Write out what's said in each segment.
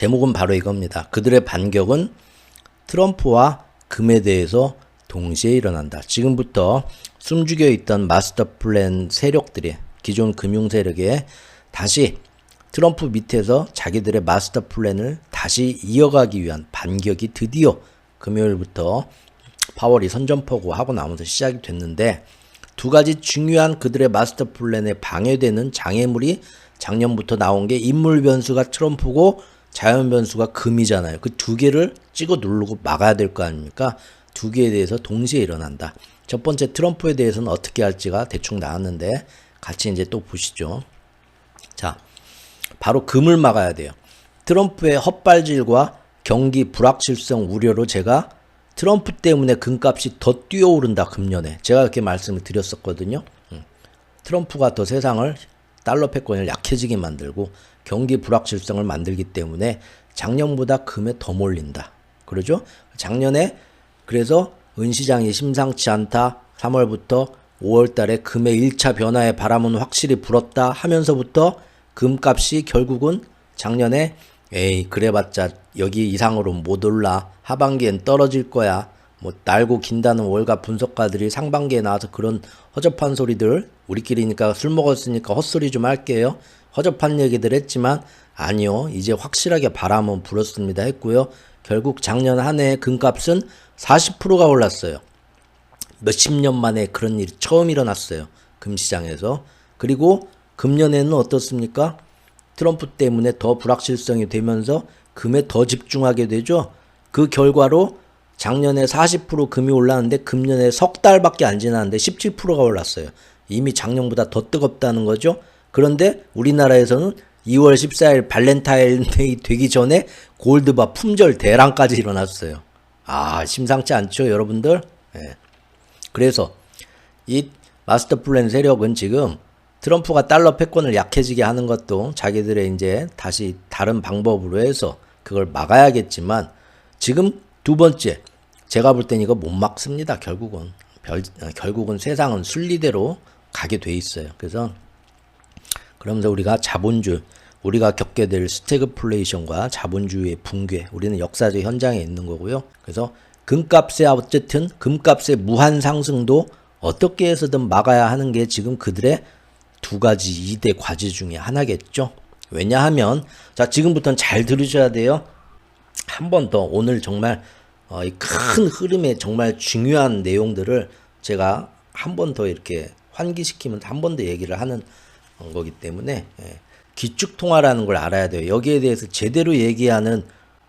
제목은 바로 이겁니다. 그들의 반격은 트럼프와 금에 대해서 동시에 일어난다. 지금부터 숨죽여 있던 마스터 플랜 세력들이, 기존 금융 세력에 다시 트럼프 밑에서 자기들의 마스터 플랜을 다시 이어가기 위한 반격이 드디어 금요일부터 파월이 선전포고 하고 나면서 시작이 됐는데, 두 가지 중요한 그들의 마스터 플랜에 방해되는 장애물이 작년부터 나온 게 인물 변수가 트럼프고 자연 변수가 금이잖아요. 그 두 개를 찍어 누르고 막아야 될 거 아닙니까? 두 개에 대해서 동시에 일어난다. 첫 번째 트럼프에 대해서는 어떻게 할지가 대충 나왔는데 같이 이제 또 보시죠. 자, 바로 금을 막아야 돼요. 트럼프의 헛발질과 경기 불확실성 우려로 제가 트럼프 때문에 금값이 더 뛰어오른다, 금년에. 제가 이렇게 말씀을 드렸었거든요. 트럼프가 더 세상을 달러 패권을 약해지게 만들고 경기 불확실성을 만들기 때문에 작년보다 금에 더 몰린다. 그러죠? 작년에 그래서 은시장이 심상치 않다. 3월부터 5월 달에 금의 1차 변화의 바람은 확실히 불었다 하면서부터 금값이 결국은 작년에 에이 그래봤자 여기 이상으로 못 올라, 하반기엔 떨어질 거야, 뭐 날고 긴다는 월가 분석가들이 상반기에 나와서 그런 허접한 소리들, 우리끼리니까 술 먹었으니까 헛소리 좀 할게요. 허접한 얘기들 했지만 아니요, 이제 확실하게 바람은 불었습니다 했고요. 결국 작년 한 해 금값은 40%가 올랐어요. 몇십 년 만에 그런 일이 처음 일어났어요, 금시장에서. 그리고 금년에는 어떻습니까? 트럼프 때문에 더 불확실성이 되면서 금에 더 집중하게 되죠. 그 결과로 작년에 40% 금이 올랐는데 금년에 석 달밖에 안 지났는데 17%가 올랐어요. 이미 작년보다 더 뜨겁다는 거죠. 그런데 우리나라에서는 2월 14일 발렌타인데이 되기 전에 골드바 품절 대란까지 일어났어요. 아, 심상치 않죠, 여러분들? 예. 그래서 이 마스터 플랜 세력은 지금 트럼프가 달러 패권을 약해지게 하는 것도 자기들의 이제 다시 다른 방법으로 해서 그걸 막아야겠지만, 지금 두 번째, 제가 볼 땐 이거 못 막습니다. 결국은 세상은 순리대로 가게 돼 있어요. 그래서 그러면서 우리가 자본주의, 우리가 겪게 될 스태그플레이션과 자본주의의 붕괴, 우리는 역사적 현장에 있는 거고요. 그래서 금값의 어쨌든 금값의 무한 상승도 어떻게 해서든 막아야 하는 게 지금 그들의 두 가지 2대 과제 중에 하나겠죠. 왜냐하면 자, 지금부터는 잘 들으셔야 돼요. 한 번 더 오늘 정말 이 큰 흐름의 정말 중요한 내용들을 제가 한 번 더 이렇게 환기시키면 한 번 더 얘기를 하는 거기 때문에 기축통화라는 걸 알아야 돼요. 여기에 대해서 제대로 얘기하는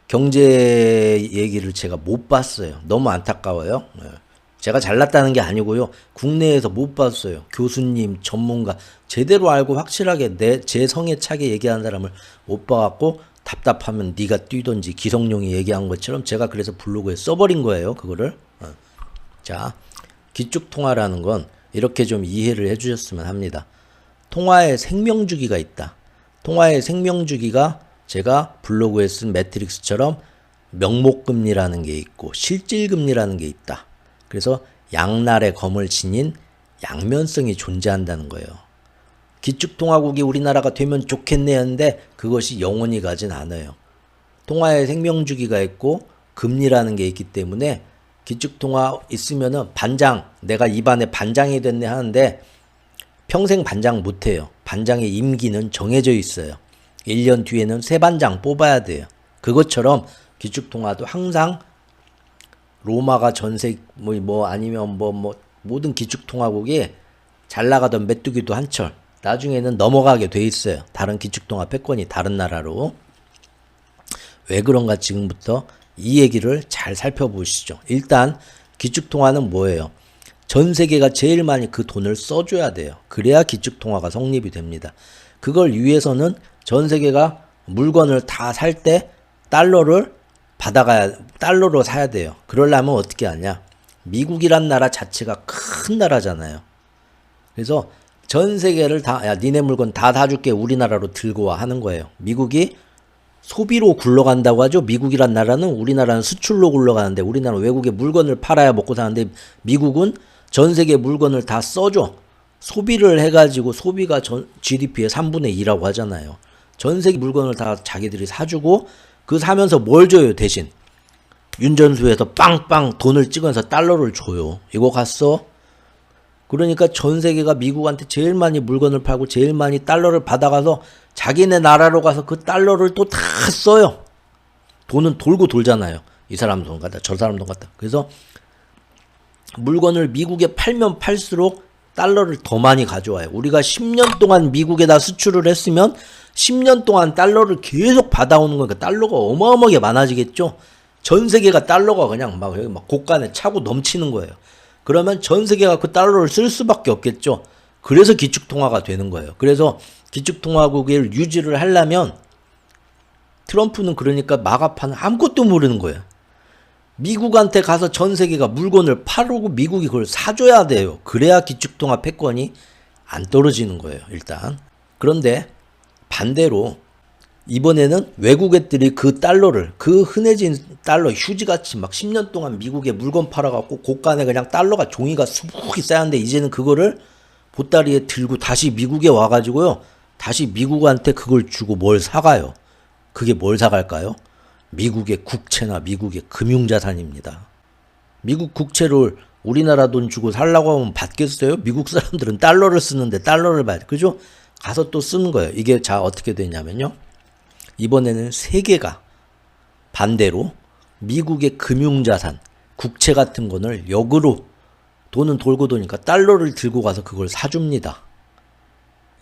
경제 얘기를 제가 못 봤어요. 너무 안타까워요. 제가 잘났다는 게 아니고요. 국내에서 못 봤어요. 교수님, 전문가 제대로 알고 확실하게 제 성에 차게 얘기하는 사람을 못 봐갖고 답답하면 네가 뛰던지 기성용이 얘기한 것처럼 제가 그래서 블로그에 써버린 거예요. 그거를. 자, 기축통화라는 건 이렇게 좀 이해를 해주셨으면 합니다. 통화의 생명주기가 있다. 통화의 생명주기가 제가 블로그에 쓴 매트릭스처럼 명목금리라는 게 있고 실질금리라는 게 있다. 그래서 양날의 검을 지닌 양면성이 존재한다는 거예요. 기축통화국이 우리나라가 되면 좋겠네 하는데 그것이 영원히 가진 않아요. 통화의 생명주기가 있고 금리라는 게 있기 때문에 기축통화 있으면은 반장, 내가 입안에 반장이 됐네 하는데 평생 반장 못해요. 반장의 임기는 정해져 있어요. 1년 뒤에는 새 반장 뽑아야 돼요. 그것처럼 기축통화도 항상 로마가 전세 아니면 모든 기축통화국이 잘 나가던 메뚜기도 한철 나중에는 넘어가게 돼 있어요. 다른 기축통화 패권이 다른 나라로. 왜 그런가 지금부터 이 얘기를 잘 살펴보시죠. 일단 기축통화는 뭐예요? 전 세계가 제일 많이 그 돈을 써줘야 돼요. 그래야 기축통화가 성립이 됩니다. 그걸 위해서는 전 세계가 물건을 다 살 때 달러로 사야 돼요. 그러려면 어떻게 하냐? 미국이란 나라 자체가 큰 나라잖아요. 그래서 전 세계를 다, 야, 니네 물건 다 사줄게, 우리나라로 들고 와 하는 거예요. 미국이 소비로 굴러간다고 하죠. 미국이란 나라는, 우리나라는 수출로 굴러가는데, 우리나라는 외국에 물건을 팔아야 먹고 사는데, 미국은 전 세계 물건을 다 써줘. 소비를 해가지고 소비가 GDP의 3분의 2라고 하잖아요. 전 세계 물건을 다 자기들이 사주고 그 사면서 뭘 줘요 대신? 윤전수에서 빵빵 돈을 찍어서 달러를 줘요. 이거 갔어? 그러니까 전 세계가 미국한테 제일 많이 물건을 팔고 제일 많이 달러를 받아가서 자기네 나라로 가서 그 달러를 또 다 써요. 돈은 돌고 돌잖아요. 이 사람 돈 갖다 저 사람 돈 갖다. 그래서 물건을 미국에 팔면 팔수록 달러를 더 많이 가져와요. 우리가 10년 동안 미국에다 수출을 했으면 10년 동안 달러를 계속 받아오는 거니까 달러가 어마어마하게 많아지겠죠. 전 세계가 달러가 그냥 막 곳간에 차고 넘치는 거예요. 그러면 전 세계가 그 달러를 쓸 수밖에 없겠죠. 그래서 기축통화가 되는 거예요. 그래서 기축통화국을 유지를 하려면 트럼프는 그러니까 마가파는 아무것도 모르는 거예요. 미국한테 가서 전 세계가 물건을 팔고 미국이 그걸 사줘야 돼요. 그래야 기축통화 패권이 안 떨어지는 거예요. 일단. 그런데 반대로 이번에는 외국 애들이 그 달러를 그 흔해진 달러 휴지같이 막 10년 동안 미국에 물건 팔아갖고 곳간에 그냥 달러가 종이가 수북히 쌓였는데 이제는 그거를 보따리에 들고 다시 미국에 와가지고요. 다시 미국한테 그걸 주고 뭘 사가요. 그게 뭘 사갈까요? 미국의 국채나 미국의 금융자산입니다. 미국 국채를 우리나라 돈 주고 살라고 하면 받겠어요? 미국 사람들은 달러를 쓰는데 달러를 받, 그죠? 가서 또 쓰는 거예요. 이게 자 어떻게 되냐면요. 이번에는 세계가 반대로 미국의 금융자산, 국채 같은 거를 역으로 돈은 돌고 도니까 달러를 들고 가서 그걸 사줍니다.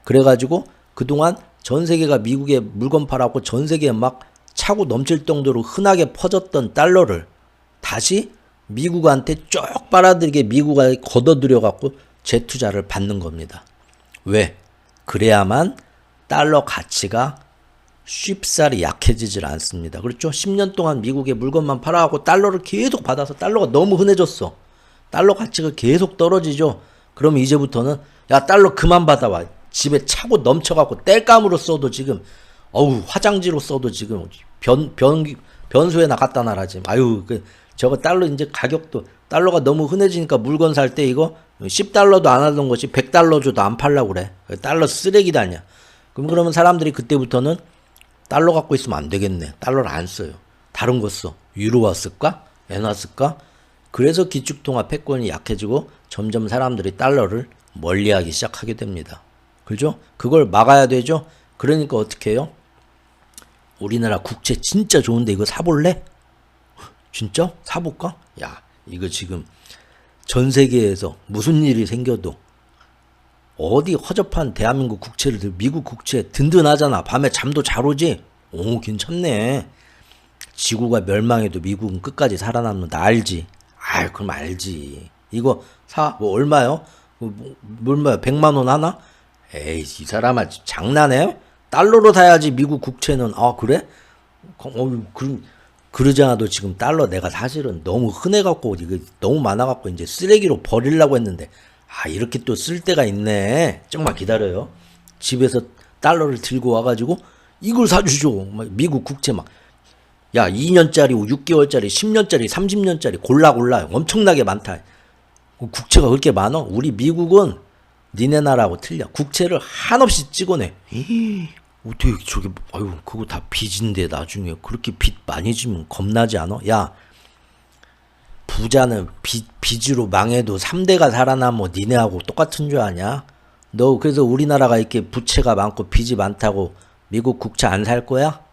그래가지고 그동안 전 세계가 미국에 물건 팔아갖고 전 세계에 막 차고 넘칠 정도로 흔하게 퍼졌던 달러를 다시 미국한테 쭉 빨아들이게 미국에 걷어들여갖고 재투자를 받는 겁니다. 왜? 그래야만 달러 가치가 쉽사리 약해지질 않습니다. 그렇죠? 10년 동안 미국에 물건만 팔아갖고 달러를 계속 받아서 달러가 너무 흔해졌어. 달러 가치가 계속 떨어지죠. 그러면 이제부터는 야 달러 그만 받아와. 집에 차고 넘쳐갖고 땔감으로 써도 지금 화장지로 써도 지금 변소에 나갔다 나라지. 아유 저거 달러 이제 가격도 달러가 너무 흔해지니까 물건 살 때 이거 10달러도 안 하던 것이 100달러 줘도 안 팔려고 그래. 달러 쓰레기다 아니야. 그러면 사람들이 그때부터는 달러 갖고 있으면 안 되겠네. 달러를 안 써요. 다른 거 써. 유로화 쓸까? 엔화 쓸까? 그래서 기축통화 패권이 약해지고 점점 사람들이 달러를 멀리하기 시작하게 됩니다. 그죠? 그걸 막아야 되죠? 그러니까 어떻게 해요? 우리나라 국채 진짜 좋은데 이거 사볼래? 진짜? 사볼까? 야, 이거 지금 전 세계에서 무슨 일이 생겨도 어디 허접한 대한민국 국채를 미국 국채 든든하잖아. 밤에 잠도 잘 오지? 오, 괜찮네. 지구가 멸망해도 미국은 끝까지 살아남는다. 알지? 아유, 그럼 알지. 이거 사? 뭐 얼마요? 얼마요? 100만 원 하나? 에이, 이 사람아 장난해? 달러로 사야지 미국 국채는. 아, 그래? 그러지 않아도 지금 달러 내가 사실은 너무 흔해갖고 이거 너무 많아갖고 이제 쓰레기로 버리려고 했는데 이렇게 또 쓸 때가 있네. 조금만 기다려요. 집에서 달러를 들고 와가지고 이걸 사주죠. 미국 국채 막. 야, 2년짜리, 6개월짜리, 10년짜리, 30년짜리 골라 엄청나게 많다. 국채가 그렇게 많아? 우리 미국은 니네 나라하고 틀려. 국채를 한없이 찍어내. 어떻게 저게 그거 다 빚인데 나중에 그렇게 빚 많이 지면 겁나지 않아? 야, 부자는 빚으로 망해도 3대가 살아나면 니네하고 똑같은 줄 아냐? 너 그래서 우리나라가 이렇게 부채가 많고 빚이 많다고 미국 국채 안 살 거야?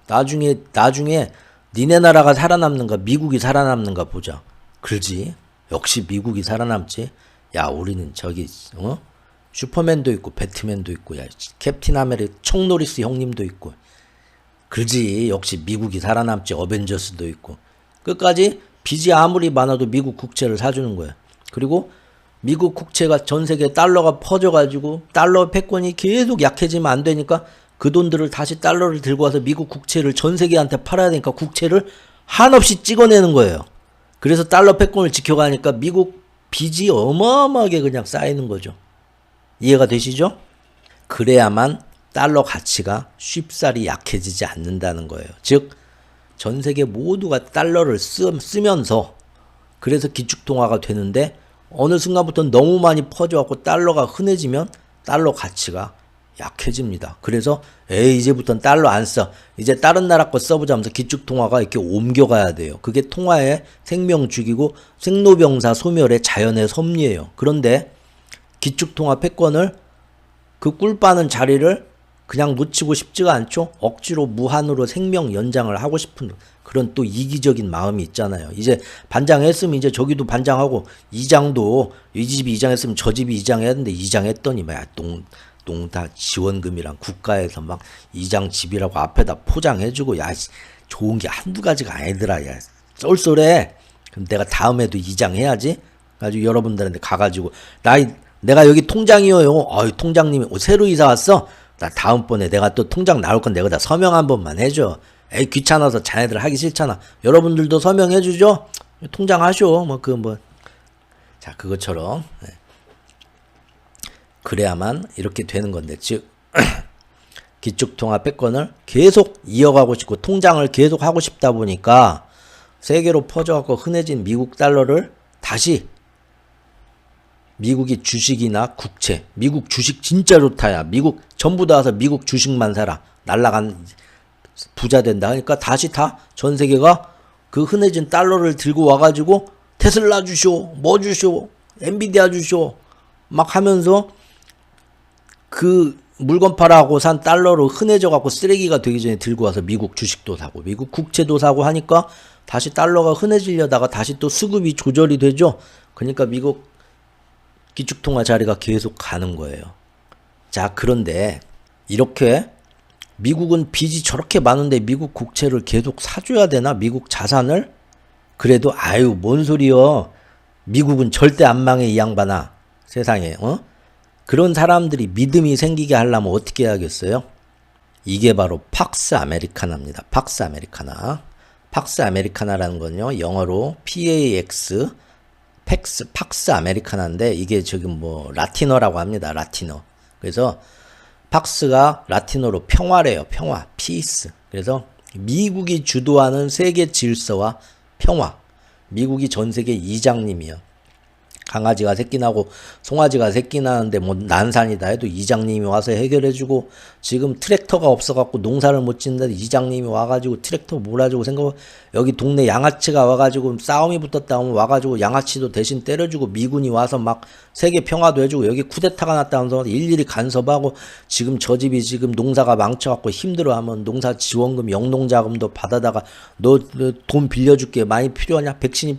나중에 니네 나라가 살아남는가 미국이 살아남는가 보자. 그러지. 역시 미국이 살아남지. 야, 우리는 저기 슈퍼맨도 있고 배트맨도 있고 야 캡틴 아메리카 총 노리스 형님도 있고 그러지. 역시 미국이 살아남지. 어벤져스도 있고. 끝까지 빚이 아무리 많아도 미국 국채를 사주는 거야. 그리고 미국 국채가 전 세계 달러가 퍼져가지고 달러 패권이 계속 약해지면 안 되니까 그 돈들을 다시 달러를 들고 와서 미국 국채를 전 세계한테 팔아야 되니까 국채를 한없이 찍어내는 거예요. 그래서 달러 패권을 지켜가니까 미국 빚이 어마어마하게 그냥 쌓이는 거죠. 이해가 되시죠? 그래야만 달러 가치가 쉽사리 약해지지 않는다는 거예요. 즉 전 세계 모두가 달러를 쓰면서 그래서 기축통화가 되는데 어느 순간부터 너무 많이 퍼져갖고 달러가 흔해지면 달러 가치가 약해집니다. 그래서 에이 이제부터는 달러 안 써. 이제 다른 나라 거 써보자 하면서 기축통화가 이렇게 옮겨가야 돼요. 그게 통화의 생명 죽이고 생로병사 소멸의 자연의 섭리예요. 그런데 기축통화 패권을 그 꿀 빠는 자리를 그냥 놓치고 싶지가 않죠. 억지로 무한으로 생명 연장을 하고 싶은 그런 또 이기적인 마음이 있잖아요. 이제 반장했으면 이제 저기도 반장하고 이장도 이 집이 이장했으면 저 집이 이장해야 되는데 이장했더니 뭐야 농다 지원금이랑 국가에서 막 이장 집이라고 앞에다 포장해주고 야 좋은 게 한두 가지가 아니더라. 야 쏠쏠해. 그럼 내가 다음에도 이장해야지. 가지고 여러분들한테 가가지고 내가 여기 통장이요. 통장님이 새로 이사 왔어. 나 다음번에 내가 또 통장 나올 건 내가 다 서명 한 번만 해줘. 에이 귀찮아서 자네들 하기 싫잖아. 여러분들도 서명해주죠. 통장 하쇼. 자 그것처럼 그래야만 이렇게 되는 건데 즉 기축통화 패권을 계속 이어가고 싶고 통장을 계속 하고 싶다 보니까 세계로 퍼져갖고 흔해진 미국 달러를 다시 미국이 주식이나 국채, 미국 주식 진짜 좋다야. 미국 전부 다 와서 미국 주식만 사라. 날라간 부자 된다 하니까 다시 다 전 세계가 그 흔해진 달러를 들고 와가지고 테슬라 주쇼, 뭐 주쇼, 엔비디아 주쇼 막 하면서 그 물건 팔아하고 산 달러로 흔해져갖고 쓰레기가 되기 전에 들고 와서 미국 주식도 사고 미국 국채도 사고 하니까 다시 달러가 흔해지려다가 다시 또 수급이 조절이 되죠. 그러니까 미국 기축통화 자리가 계속 가는 거예요. 자 그런데 이렇게 미국은 빚이 저렇게 많은데 미국 국채를 계속 사줘야 되나? 미국 자산을? 그래도 아유 뭔 소리여. 미국은 절대 안 망해 이 양반아. 세상에 그런 사람들이 믿음이 생기게 하려면 어떻게 해야겠어요? 이게 바로 팍스 아메리카나입니다. 팍스 아메리카나. 팍스 아메리카나라는 건요. 영어로 PAX 팍스 아메리카나인데 이게 지금 라틴어라고 합니다. 라틴어. 그래서 팍스가 라틴어로 평화래요. 평화, 피스. 그래서 미국이 주도하는 세계 질서와 평화. 미국이 전 세계 이장님이요. 강아지가 새끼 나고 송아지가 새끼 나는데 난산이다 해도 이장님이 와서 해결해주고 지금 트랙터가 없어갖고 농사를 못 짓는데 이장님이 와가지고 트랙터 몰아주고 여기 동네 양아치가 와가지고 싸움이 붙었다 하면 와가지고 양아치도 대신 때려주고 미군이 와서 막 세계 평화도 해주고 여기 쿠데타가 났다 하면서 일일이 간섭하고 지금 저 집이 지금 농사가 망쳐갖고 힘들어하면 농사 지원금 영농자금도 받아다가 너 돈 빌려줄게 많이 필요하냐 백신이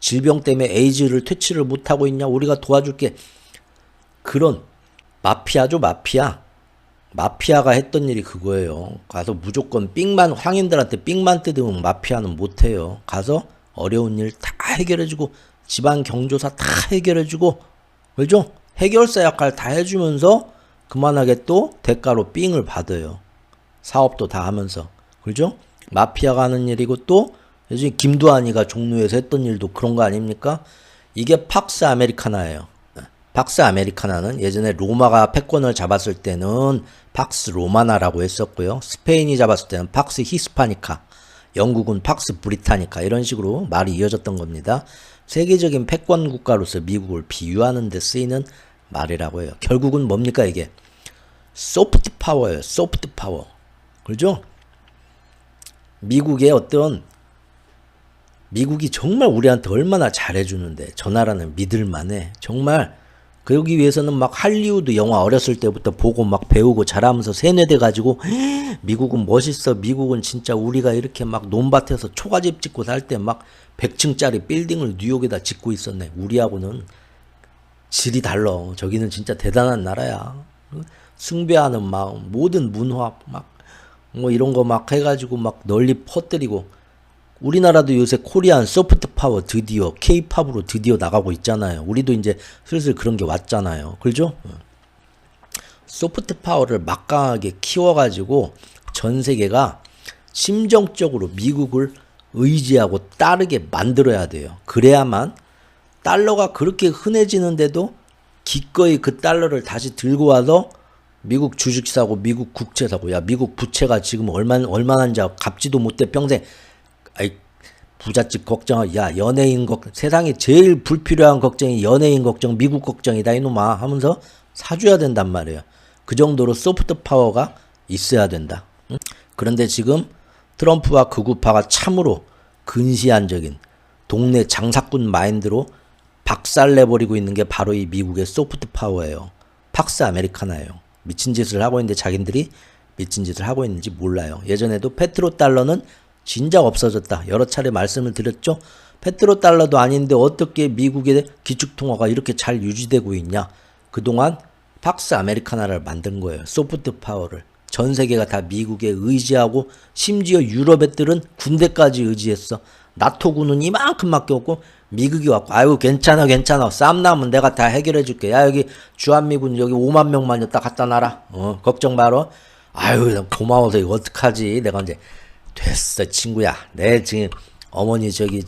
질병 때문에 에이즈를 퇴치를 못하고 있냐 우리가 도와줄게. 그런 마피아죠. 마피아가 했던 일이 그거예요. 가서 무조건 황인들한테 삥만 뜯으면 마피아는 못해요. 가서 어려운 일 다 해결해주고 집안 경조사 다 해결해주고 그죠? 해결사 역할 다 해주면서 그만하게 또 대가로 삥을 받아요. 사업도 다 하면서 그죠? 마피아가 하는 일이고 또 요즘 김두한이가 종로에서 했던 일도 그런 거 아닙니까? 이게 팍스 아메리카나예요. 팍스 아메리카나는 예전에 로마가 패권을 잡았을 때는 팍스 로마나라고 했었고요. 스페인이 잡았을 때는 팍스 히스파니카, 영국은 팍스 브리타니카 이런 식으로 말이 이어졌던 겁니다. 세계적인 패권 국가로서 미국을 비유하는 데 쓰이는 말이라고 해요. 결국은 뭡니까 이게? 소프트 파워예요. 소프트 파워. 그렇죠? 미국이 정말 우리한테 얼마나 잘해주는데 저 나라는 믿을만해. 정말 그러기 위해서는 막 할리우드 영화 어렸을 때부터 보고 막 배우고 잘하면서 세뇌돼가지고 미국은 멋있어. 미국은 진짜 우리가 이렇게 막 논밭에서 초가집 짓고 살 때 막 100층짜리 빌딩을 뉴욕에다 짓고 있었네. 우리하고는 질이 달라. 저기는 진짜 대단한 나라야. 숭배하는 마음, 모든 문화 막 이런 거 막 해가지고 막 널리 퍼뜨리고 우리나라도 요새 코리안 소프트 파워 드디어 K-팝으로 드디어 나가고 있잖아요. 우리도 이제 슬슬 그런 게 왔잖아요. 그렇죠? 소프트 파워를 막강하게 키워가지고 전 세계가 심정적으로 미국을 의지하고 따르게 만들어야 돼요. 그래야만 달러가 그렇게 흔해지는데도 기꺼이 그 달러를 다시 들고 와서 미국 주식 사고 미국 국채 사고 야 미국 부채가 지금 얼마나인지 갚지도 못해 평생 부잣집 걱정 야 연예인 세상에 제일 불필요한 걱정이 연예인 걱정 미국 걱정이다 이놈아 하면서 사줘야 된단 말이에요. 그 정도로 소프트 파워가 있어야 된다. 응? 그런데 지금 트럼프와 극우파가 참으로 근시안적인 동네 장사꾼 마인드로 박살내버리고 있는 게 바로 이 미국의 소프트 파워예요. 팍스 아메리카나예요. 미친 짓을 하고 있는데 자기들이 미친 짓을 하고 있는지 몰라요. 예전에도 페트로달러는 진작 없어졌다. 여러 차례 말씀을 드렸죠. 페트로달러도 아닌데 어떻게 미국의 기축통화가 이렇게 잘 유지되고 있냐. 그동안 팍스 아메리카나를 만든 거예요. 소프트 파워를. 전 세계가 다 미국에 의지하고 심지어 유럽 애들은 군대까지 의지했어. 나토군은 이만큼밖에 없고 미국이 왔고 아유 괜찮아 쌈 나면 내가 다 해결해 줄게. 야 여기 주한미군 여기 5만 명만 였다 갖다 놔라. 걱정 마라. 아유 고마워서 이거 어떡하지. 내가 이제 됐어 친구야. 내 지금 어머니 저기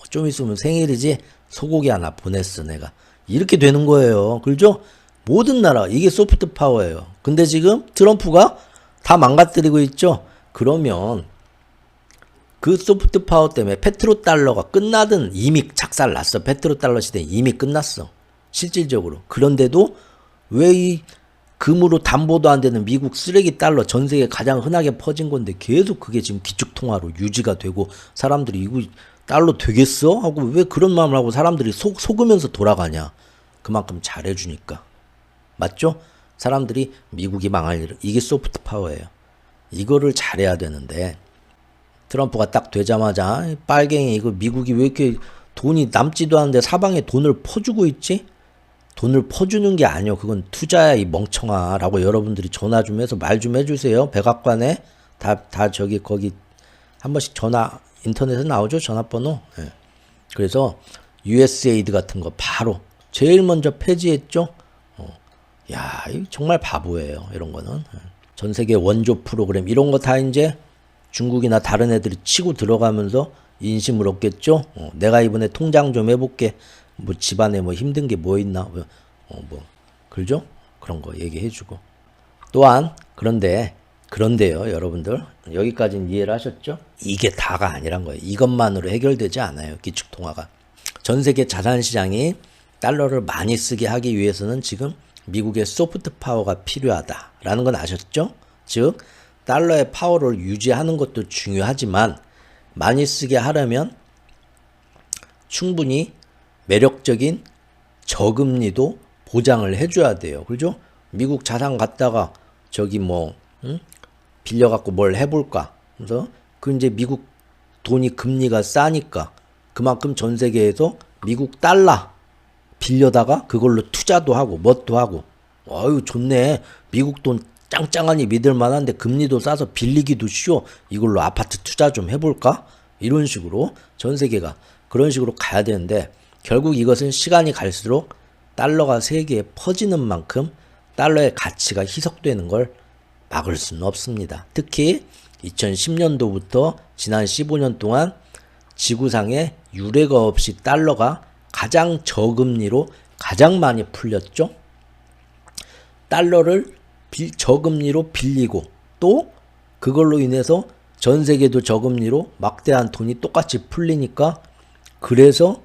좀 있으면 생일이지. 소고기 하나 보냈어 내가. 이렇게 되는 거예요. 그렇죠? 모든 나라 이게 소프트 파워예요. 근데 지금 트럼프가 다 망가뜨리고 있죠. 그러면 그 소프트 파워 때문에 페트로달러가 끝나든 이미 작살났어. 페트로달러 시대 이미 끝났어. 실질적으로. 그런데도 왜 이 금으로 담보도 안 되는 미국 쓰레기 달러 전 세계 가장 흔하게 퍼진 건데 계속 그게 지금 기축통화로 유지가 되고 사람들이 이거 달러 되겠어? 하고 왜 그런 마음을 하고 사람들이 속으면서 돌아가냐. 그만큼 잘해주니까. 맞죠? 사람들이 미국이 망할 일 이게 소프트 파워예요. 이거를 잘해야 되는데 트럼프가 딱 되자마자 빨갱이 이거 미국이 왜 이렇게 돈이 남지도 않은데 사방에 돈을 퍼주고 있지? 돈을 퍼주는 게 아니요. 그건 투자야 이 멍청아 라고 여러분들이 전화 좀 해서 말 좀 해주세요. 백악관에 다 저기 거기 한 번씩 전화 인터넷에 나오죠. 전화번호. 네. 그래서 USAID 같은 거 바로 제일 먼저 폐지했죠. 야, 정말 바보예요. 이런 거는. 전 세계 원조 프로그램 이런 거 다 이제 중국이나 다른 애들이 치고 들어가면서 인심을 얻겠죠. 내가 이번에 통장 좀 해볼게. 뭐 집안에 뭐 힘든 게 뭐 있나. 뭐 그러죠? 그런 거 얘기해주고. 또한 그런데요, 여러분들 여기까지는 이해를 하셨죠? 이게 다가 아니란 거예요. 이것만으로 해결되지 않아요. 기축통화가. 전 세계 자산시장이 달러를 많이 쓰게 하기 위해서는 지금 미국의 소프트 파워가 필요하다라는 건 아셨죠? 즉 달러의 파워를 유지하는 것도 중요하지만 많이 쓰게 하려면 충분히 매력적인 저금리도 보장을 해줘야 돼요. 그죠? 미국 자산 갖다가 저기 빌려갖고 뭘 해볼까? 그래서 이제 미국 돈이 금리가 싸니까 그만큼 전 세계에서 미국 달러 빌려다가 그걸로 투자도 하고 뭣도 하고 어유 좋네. 미국 돈 짱짱하니 믿을만한데 금리도 싸서 빌리기도 쉬워. 이걸로 아파트 투자 좀 해볼까? 이런 식으로 전 세계가 그런 식으로 가야 되는데 결국 이것은 시간이 갈수록 달러가 세계에 퍼지는 만큼 달러의 가치가 희석되는 걸 막을 수는 없습니다. 특히 2010년도부터 지난 15년 동안 지구상에 유례가 없이 달러가 가장 저금리로 가장 많이 풀렸죠. 달러를 저금리로 빌리고 또 그걸로 인해서 전 세계도 저금리로 막대한 돈이 똑같이 풀리니까 그래서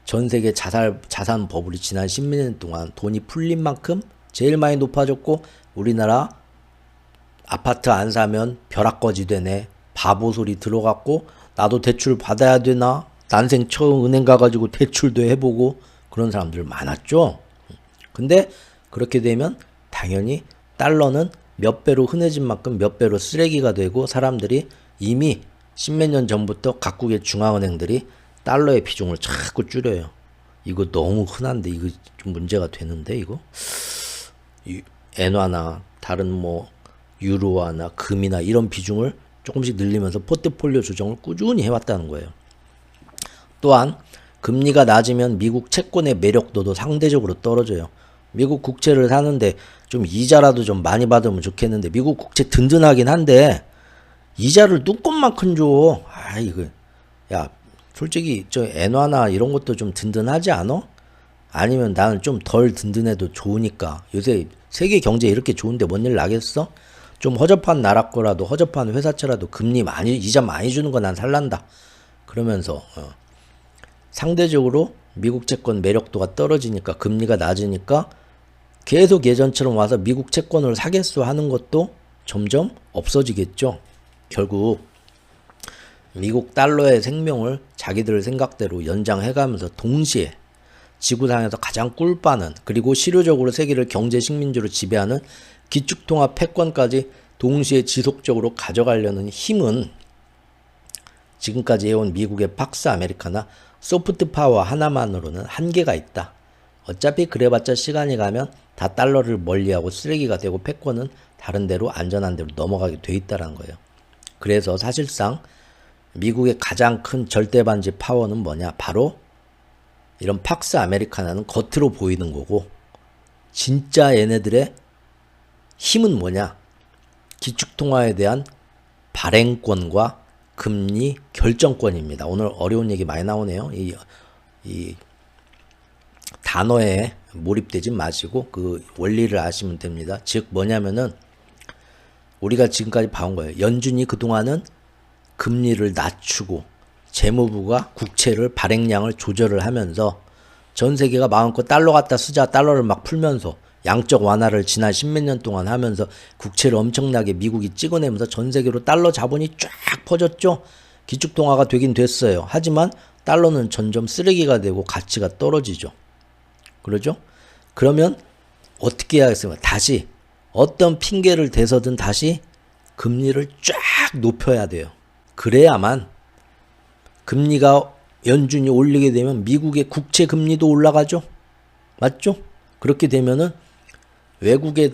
전 세계 자산 버블이 지난 10년 동안 돈이 풀린 만큼 제일 많이 높아졌고 우리나라 아파트 안 사면 벼락거지 되네. 바보 소리 들어갔고 나도 대출 받아야 되나? 난생 처음 은행 가가지고 대출도 해보고 그런 사람들 많았죠. 근데 그렇게 되면 당연히 달러는 몇 배로 흔해진 만큼 몇 배로 쓰레기가 되고 사람들이 이미 십몇 년 전부터 각국의 중앙은행들이 달러의 비중을 자꾸 줄여요. 이거 너무 흔한데 이거 좀 문제가 되는데 이거 엔화나 다른 뭐 유로화나 금이나 이런 비중을 조금씩 늘리면서 포트폴리오 조정을 꾸준히 해왔다는 거예요. 또한 금리가 낮으면 미국 채권의 매력도도 상대적으로 떨어져요. 미국 국채를 사는데 좀 이자라도 좀 많이 받으면 좋겠는데 미국 국채 든든하긴 한데 이자를 눈꼽만큼 줘. 아 이거 야 솔직히 저 엔화나 이런 것도 좀 든든하지 않아? 아니면 나는 좀 덜 든든해도 좋으니까 요새 세계 경제 이렇게 좋은데 뭔 일 나겠어? 좀 허접한 나라 거라도 허접한 회사채라도 금리 많이 이자 많이 주는 거 난 살란다. 그러면서 상대적으로 미국 채권 매력도가 떨어지니까 금리가 낮으니까 계속 예전처럼 와서 미국 채권을 사겠소 하는 것도 점점 없어지겠죠. 결국 미국 달러의 생명을 자기들 생각대로 연장해가면서 동시에 지구상에서 가장 꿀빠는, 그리고 실효적으로 세계를 경제 식민지로 지배하는 기축통화 패권까지 동시에 지속적으로 가져가려는 힘은 지금까지 해온 미국의 팍스 아메리카나 소프트 파워 하나만으로는 한계가 있다. 어차피 그래봤자 시간이 가면 다 달러를 멀리하고 쓰레기가 되고 패권은 다른 데로 안전한 데로 넘어가게 돼 있다는 거예요. 그래서 사실상 미국의 가장 큰 절대반지 파워는 뭐냐? 바로 이런 팍스 아메리카나는 겉으로 보이는 거고, 진짜 얘네들의 힘은 뭐냐? 기축통화에 대한 발행권과 금리 결정권입니다. 오늘 어려운 얘기 많이 나오네요. 이 단어에 몰입되지 마시고 그 원리를 아시면 됩니다. 즉 뭐냐면은 우리가 지금까지 봐온 거예요. 연준이 그동안은 금리를 낮추고 재무부가 국채를 발행량을 조절을 하면서 전 세계가 마음껏 달러 갖다 쓰자, 달러를 막 풀면서 양적 완화를 지난 십몇 년 동안 하면서 국채를 엄청나게 미국이 찍어내면서 전 세계로 달러 자본이 쫙 퍼졌죠. 기축통화가 되긴 됐어요. 하지만 달러는 점점 쓰레기가 되고 가치가 떨어지죠. 그러죠? 그러면 어떻게 해야겠습니까? 다시 어떤 핑계를 대서든 다시 금리를 쫙 높여야 돼요. 그래야만 금리가 연준이 올리게 되면 미국의 국채 금리도 올라가죠. 맞죠? 그렇게 되면은 외국에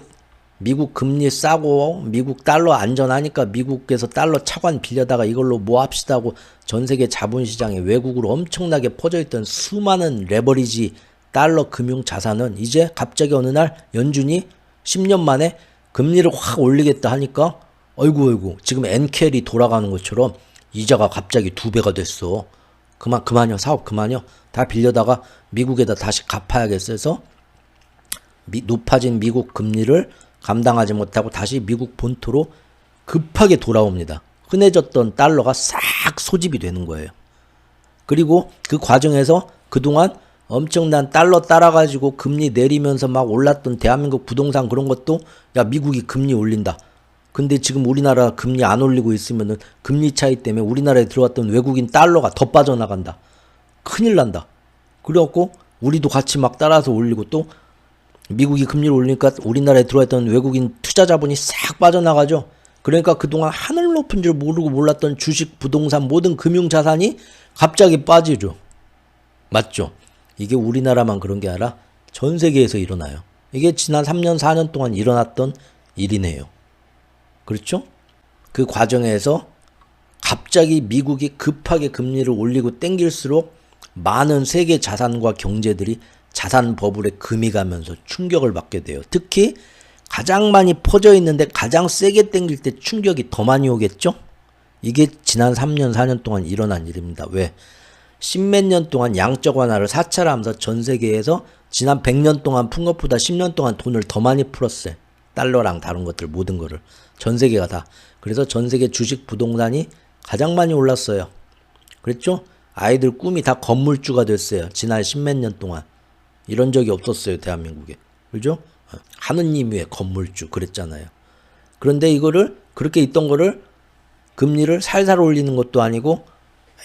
미국 금리 싸고 미국 달러 안전하니까 미국에서 달러 차관 빌려다가 이걸로 뭐 합시다 하고 전 세계 자본시장에 외국으로 엄청나게 퍼져있던 수많은 레버리지 달러 금융 자산은 이제 갑자기 어느 날 연준이 10년 만에 금리를 확 올리겠다 하니까 어이구 지금 엔켈이 돌아가는 것처럼 이자가 갑자기 2배가 됐어. 그만요. 사업 그만요. 다 빌려다가 미국에다 다시 갚아야겠어서 높아진 미국 금리를 감당하지 못하고 다시 미국 본토로 급하게 돌아옵니다. 흔해졌던 달러가 싹 소집이 되는 거예요. 그리고 그 과정에서 그동안 엄청난 달러 따라가지고 금리 내리면서 막 올랐던 대한민국 부동산 그런 것도 야 미국이 금리 올린다. 근데 지금 우리나라 금리 안 올리고 있으면은 금리 차이 때문에 우리나라에 들어왔던 외국인 달러가 더 빠져나간다. 큰일 난다. 그래갖고 우리도 같이 막 따라서 올리고 또 미국이 금리를 올리니까 우리나라에 들어왔던 외국인 투자 자본이 싹 빠져나가죠. 그러니까 그동안 하늘 높은 줄 모르고 몰랐던 주식, 부동산, 모든 금융 자산이 갑자기 빠지죠. 맞죠? 이게 우리나라만 그런 게 아니라 전 세계에서 일어나요. 이게 지난 3년, 4년 동안 일어났던 일이네요. 그렇죠? 그 과정에서 갑자기 미국이 급하게 금리를 올리고 땡길수록 많은 세계 자산과 경제들이 자산 버블에 금이 가면서 충격을 받게 돼요. 특히 가장 많이 퍼져 있는데 가장 세게 땡길 때 충격이 더 많이 오겠죠? 이게 지난 3년, 4년 동안 일어난 일입니다. 왜? 십몇 년 동안 양적 완화를 사찰하면서 전 세계에서 지난 100년 동안 푼 것보다 10년 동안 돈을 더 많이 풀었어요. 달러랑 다른 것들 모든 거를. 전 세계가 다. 그래서 전 세계 주식 부동산이 가장 많이 올랐어요. 그랬죠? 아이들 꿈이 다 건물주가 됐어요. 지난 십몇 년 동안. 이런 적이 없었어요. 대한민국에. 그죠? 하느님 위에 건물주 그랬잖아요. 그런데 이거를 그렇게 있던 거를 금리를 살살 올리는 것도 아니고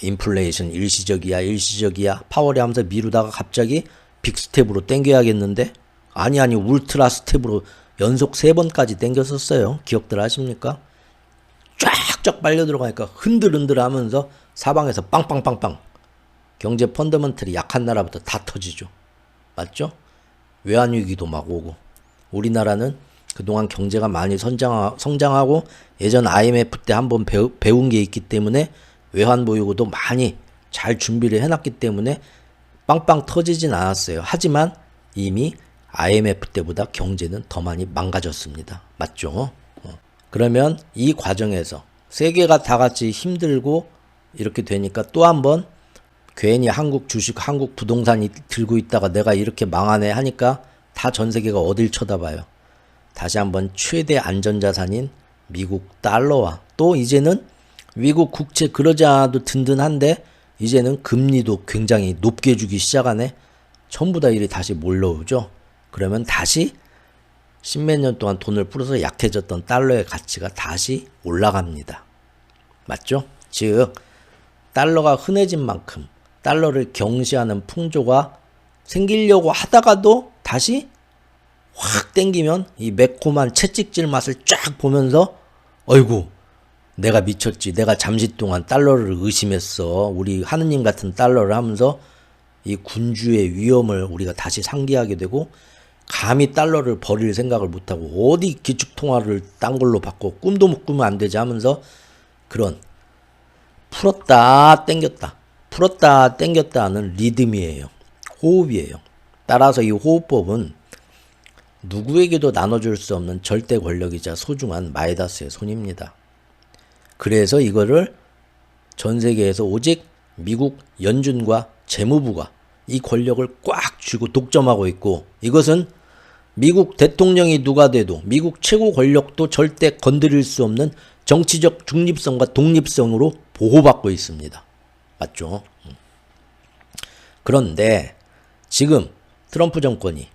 인플레이션 일시적이야 파월이 하면서 미루다가 갑자기 빅스텝으로 땡겨야겠는데 아니 울트라 스텝으로 연속 3번까지 땡겼었어요. 기억들 하십니까? 쫙쫙 빨려 들어가니까 흔들흔들 하면서 사방에서 빵빵빵빵 경제 펀더먼털이 약한 나라부터 다 터지죠. 맞죠? 외환위기도 막 오고 우리나라는 그동안 경제가 많이 성장하고 예전 IMF 때 한번 배운 게 있기 때문에 외환보유고도 많이 잘 준비를 해놨기 때문에 빵빵 터지진 않았어요. 하지만 이미 IMF 때보다 경제는 더 많이 망가졌습니다. 맞죠? 그러면 이 과정에서 세계가 다 같이 힘들고 이렇게 되니까 또 한번 괜히 한국 주식, 한국 부동산이 들고 있다가 내가 이렇게 망하네 하니까 다 전 세계가 어딜 쳐다봐요. 다시 한번 최대 안전자산인 미국 달러와 또 이제는 미국 국채 그러지 않아도 든든한데 이제는 금리도 굉장히 높게 주기 시작하네. 전부 다 일이 다시 몰려오죠. 그러면 다시 십몇 년 동안 돈을 풀어서 약해졌던 달러의 가치가 다시 올라갑니다. 맞죠? 즉 달러가 흔해진 만큼 달러를 경시하는 풍조가 생기려고 하다가도 다시 확 땡기면 이 매콤한 채찍질 맛을 쫙 보면서 어이구 내가 미쳤지, 내가 잠시 동안 달러를 의심했어, 우리 하느님 같은 달러를 하면서 이 군주의 위험을 우리가 다시 상기하게 되고 감히 달러를 버릴 생각을 못하고 어디 기축통화를 딴 걸로 바꿔 꿈도 못 꾸면 안 되지 하면서 그런 풀었다 땡겼다 풀었다 땡겼다 하는 리듬이에요. 호흡이에요. 따라서 이 호흡법은 누구에게도 나눠줄 수 없는 절대 권력이자 소중한 마이다스의 손입니다. 그래서 이거를 전 세계에서 오직 미국 연준과 재무부가 이 권력을 꽉 쥐고 독점하고 있고, 이것은 미국 대통령이 누가 돼도 미국 최고 권력도 절대 건드릴 수 없는 정치적 중립성과 독립성으로 보호받고 있습니다. 맞죠? 그런데 지금 트럼프 정권이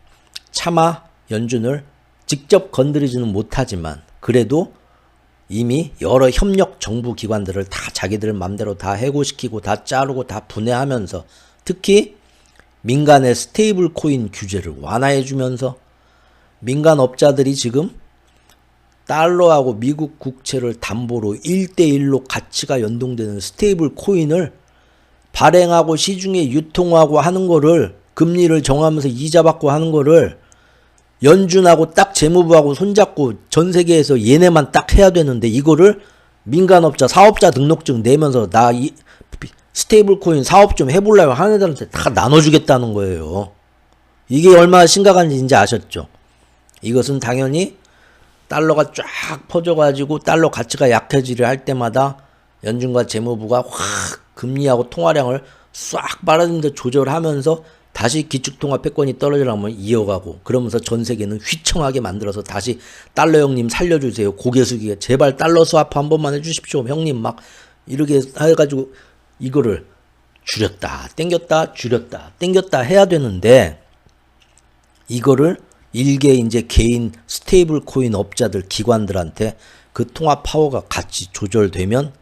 차마 연준을 직접 건드리지는 못하지만 그래도 이미 여러 협력 정부 기관들을 다 자기들 맘대로 다 해고시키고 다 자르고 다 분해하면서 특히 민간의 스테이블 코인 규제를 완화해주면서 민간 업자들이 지금 달러하고 미국 국채를 담보로 1대1로 가치가 연동되는 스테이블 코인을 발행하고 시중에 유통하고 하는 거를, 금리를 정하면서 이자 받고 하는 거를 연준하고 딱 재무부하고 손잡고 전 세계에서 얘네만 딱 해야 되는데, 이거를 민간업자 사업자 등록증 내면서 나 이 스테이블 코인 사업 좀 해보려고 하는 애들한테 다 나눠주겠다는 거예요. 이게 얼마나 심각한지 이제 아셨죠? 이것은 당연히 달러가 쫙 퍼져가지고 달러 가치가 약해지려 할 때마다 연준과 재무부가 확 금리하고 통화량을 싹 빨아들이면서 조절하면서 다시 기축통화 패권이 떨어지려면 이어가고, 그러면서 전 세계는 휘청하게 만들어서 다시 달러 형님 살려주세요, 고개 숙이게 제발 달러 스와프 한 번만 해주십시오 형님, 막 이렇게 해가지고 이거를 줄였다 땡겼다 줄였다 땡겼다 해야 되는데, 이거를 일개 이제 개인 스테이블 코인 업자들 기관들한테 그 통화 파워가 같이 조절되면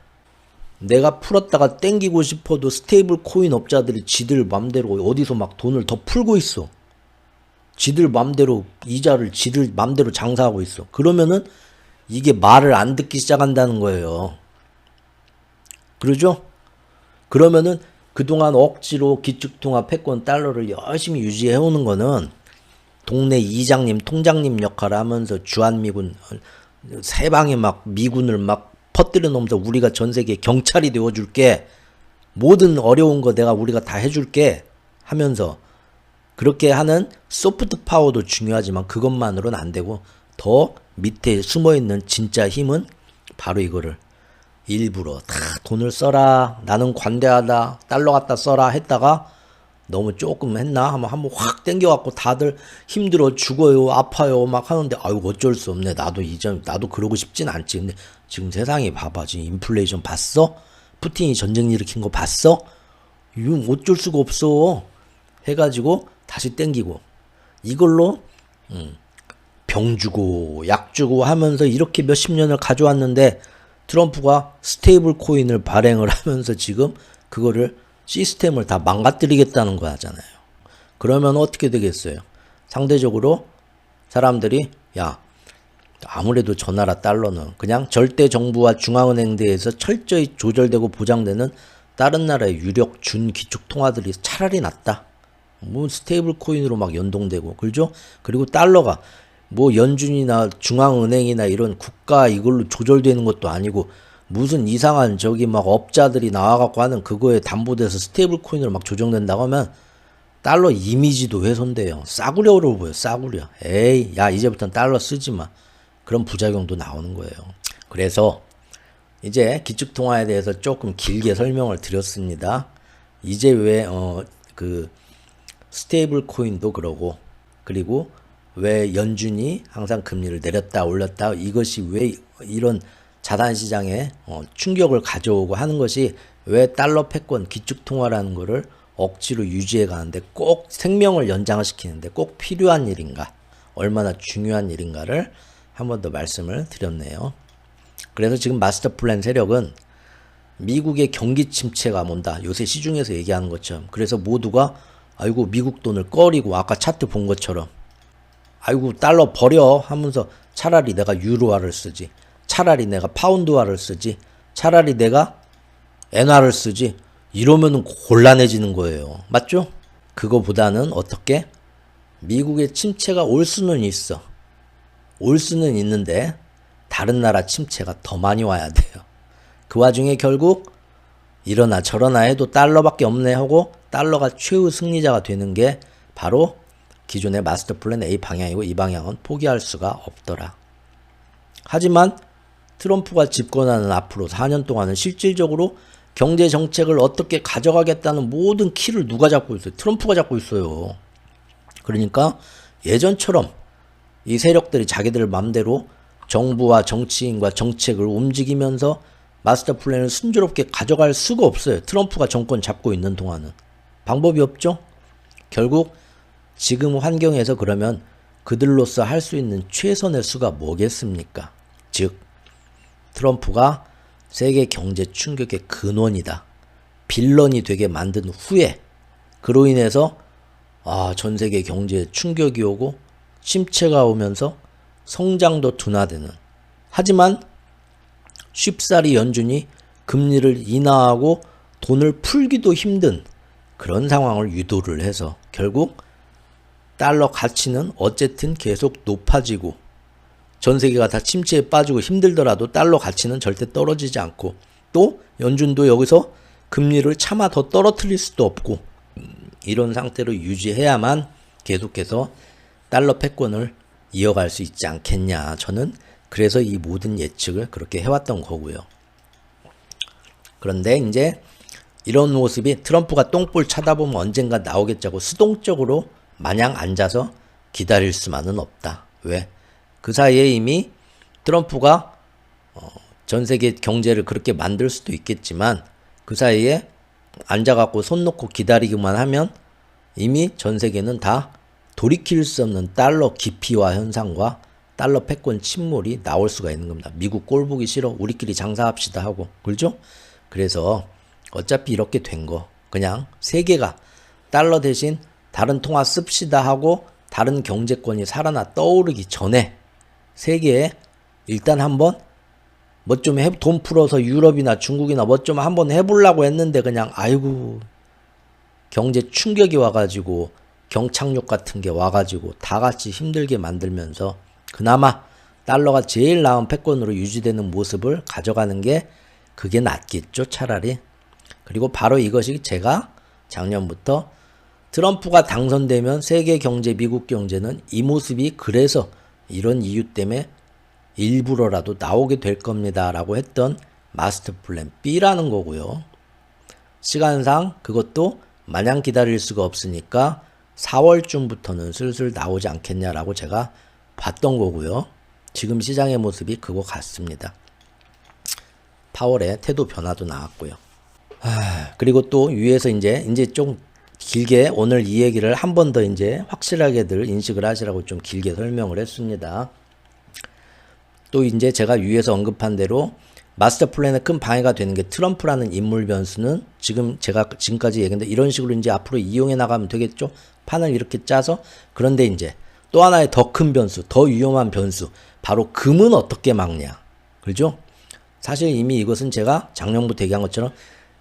내가 풀었다가 땡기고 싶어도 스테이블 코인 업자들이 지들 맘대로 어디서 막 돈을 더 풀고 있어. 지들 맘대로 이자를 지들 맘대로 장사하고 있어. 그러면은 이게 말을 안 듣기 시작한다는 거예요. 그러죠? 그러면은 그동안 억지로 기축통화 패권 달러를 열심히 유지해오는 거는 동네 이장님, 통장님 역할을 하면서 주한미군 세 방에 막 미군을 막 퍼뜨려 놓으면서 우리가 전 세계 경찰이 되어줄게, 모든 어려운 거 우리가 다 해줄게 하면서 그렇게 하는 소프트 파워도 중요하지만 그것만으로는 안 되고, 더 밑에 숨어있는 진짜 힘은 바로 이거를 일부러 다 돈을 써라, 나는 관대하다, 달러 갖다 써라 했다가 너무 조금 했나 하면 한번 확 땡겨갖고 다들 힘들어 죽어요 아파요 막 하는데, 아유 어쩔 수 없네, 나도 그러고 싶진 않지. 근데 지금 세상이 봐봐, 지금 인플레이션 봤어? 푸틴이 전쟁 일으킨 거 봤어? 이건 어쩔 수가 없어 해가지고 다시 땡기고, 이걸로 병 주고 약 주고 하면서 이렇게 몇십 년을 가져왔는데, 트럼프가 스테이블 코인을 발행을 하면서 지금 그거를 시스템을 다 망가뜨리겠다는 거 하잖아요. 그러면 어떻게 되겠어요? 상대적으로 사람들이 야, 아무래도 저 나라 달러는 그냥 절대 정부와 중앙은행대에서 철저히 조절되고 보장되는 다른 나라의 유력 준 기축 통화들이 차라리 낫다. 뭐 스테이블 코인으로 막 연동되고, 그죠? 그리고 달러가 뭐 연준이나 중앙은행이나 이런 국가 이걸로 조절되는 것도 아니고 무슨 이상한 저기 막 업자들이 나와갖고 하는 그거에 담보돼서 스테이블 코인으로 막 조정된다고 하면 달러 이미지도 훼손돼요. 싸구려로 보여, 싸구려. 에이, 야, 이제부터는 달러 쓰지 마. 그런 부작용도 나오는 거예요. 그래서 이제 기축통화에 대해서 조금 길게 설명을 드렸습니다. 이제 왜 그 스테이블 코인도 그러고, 그리고 왜 연준이 항상 금리를 내렸다 올렸다, 이것이 왜 이런 자산시장에 충격을 가져오고 하는 것이 왜 달러 패권 기축통화라는 거를 억지로 유지해 가는데 꼭 생명을 연장시키는데 꼭 필요한 일인가, 얼마나 중요한 일인가를 한 번 더 말씀을 드렸네요. 그래서 지금 마스터 플랜 세력은 미국의 경기 침체가 온다. 요새 시중에서 얘기하는 것처럼. 그래서 모두가 아이고 미국 돈을 꺼리고 아까 차트 본 것처럼 아이고 달러 버려 하면서 차라리 내가 유로화를 쓰지. 차라리 내가 파운드화를 쓰지. 차라리 내가 엔화를 쓰지. 이러면 곤란해지는 거예요. 맞죠? 그거보다는 어떻게? 미국의 침체가 올 수는 있어. 올 수는 있는데 다른 나라 침체가 더 많이 와야 돼요. 그 와중에 결국 이러나 저러나 해도 달러밖에 없네 하고 달러가 최후 승리자가 되는 게 바로 기존의 마스터 플랜 A 방향이고 이 방향은 포기할 수가 없더라. 하지만 트럼프가 집권하는 앞으로 4년 동안은 실질적으로 경제 정책을 어떻게 가져가겠다는 모든 키를 누가 잡고 있어요? 트럼프가 잡고 있어요. 그러니까 예전처럼 이 세력들이 자기들 맘대로 정부와 정치인과 정책을 움직이면서 마스터 플랜을 순조롭게 가져갈 수가 없어요. 트럼프가 정권 잡고 있는 동안은. 방법이 없죠? 결국 지금 환경에서 그러면 그들로서 할 수 있는 최선의 수가 뭐겠습니까? 즉 트럼프가 세계 경제 충격의 근원이다. 빌런이 되게 만든 후에 그로 인해서 전 세계 경제에 충격이 오고 침체가 오면서 성장도 둔화되는. 하지만 쉽사리 연준이 금리를 인하하고 돈을 풀기도 힘든 그런 상황을 유도를 해서 결국 달러 가치는 어쨌든 계속 높아지고 전 세계가 다 침체에 빠지고 힘들더라도 달러 가치는 절대 떨어지지 않고 또 연준도 여기서 금리를 차마 더 떨어뜨릴 수도 없고 이런 상태로 유지해야만 계속해서 달러 패권을 이어갈 수 있지 않겠냐. 저는 그래서 이 모든 예측을 그렇게 해왔던 거고요. 그런데 이제 이런 모습이 트럼프가 똥볼 쳐다보면 언젠가 나오겠자고 수동적으로 마냥 앉아서 기다릴 수만은 없다. 왜? 그 사이에 이미 트럼프가 전 세계 경제를 그렇게 만들 수도 있겠지만 그 사이에 앉아갖고 손 놓고 기다리기만 하면 이미 전 세계는 다 돌이킬 수 없는 달러 기피화 현상과 달러 패권 침몰이 나올 수가 있는 겁니다. 미국 꼴 보기 싫어. 우리끼리 장사합시다 하고. 그렇죠? 그래서 어차피 이렇게 된 거 그냥 세계가 달러 대신 다른 통화 씁시다 하고 다른 경제권이 살아나 떠오르기 전에 세계에 일단 한번 뭐 좀 돈 풀어서 유럽이나 중국이나 뭐 좀 한번 해보려고 했는데 그냥 아이고 경제 충격이 와가지고 경착륙 같은 게 와가지고 다 같이 힘들게 만들면서 그나마 달러가 제일 나은 패권으로 유지되는 모습을 가져가는 게 그게 낫겠죠, 차라리. 그리고 바로 이것이 제가 작년부터 트럼프가 당선되면 세계 경제, 미국 경제는 이 모습이 그래서 이런 이유 때문에 일부러라도 나오게 될 겁니다 라고 했던 마스터 플랜 B라는 거고요. 시간상 그것도 마냥 기다릴 수가 없으니까 4월쯤부터는 슬슬 나오지 않겠냐라고 제가 봤던 거고요. 지금 시장의 모습이 그거 같습니다. 파월의 태도 변화도 나왔고요. 그리고 또 위에서 이제 좀 길게 오늘 이 얘기를 한 번 더 이제 확실하게들 인식을 하시라고 좀 길게 설명을 했습니다. 또 이제 제가 위에서 언급한 대로 마스터 플랜에 큰 방해가 되는 게 트럼프라는 인물 변수는 지금 제가 지금까지 얘기했는데 이런 식으로 이제 앞으로 이용해 나가면 되겠죠? 판을 이렇게 짜서. 그런데 이제 또 하나의 더 큰 변수, 더 위험한 변수, 바로 금은 어떻게 막냐. 그렇죠? 사실 이미 이것은 제가 작년부터 얘기한 것처럼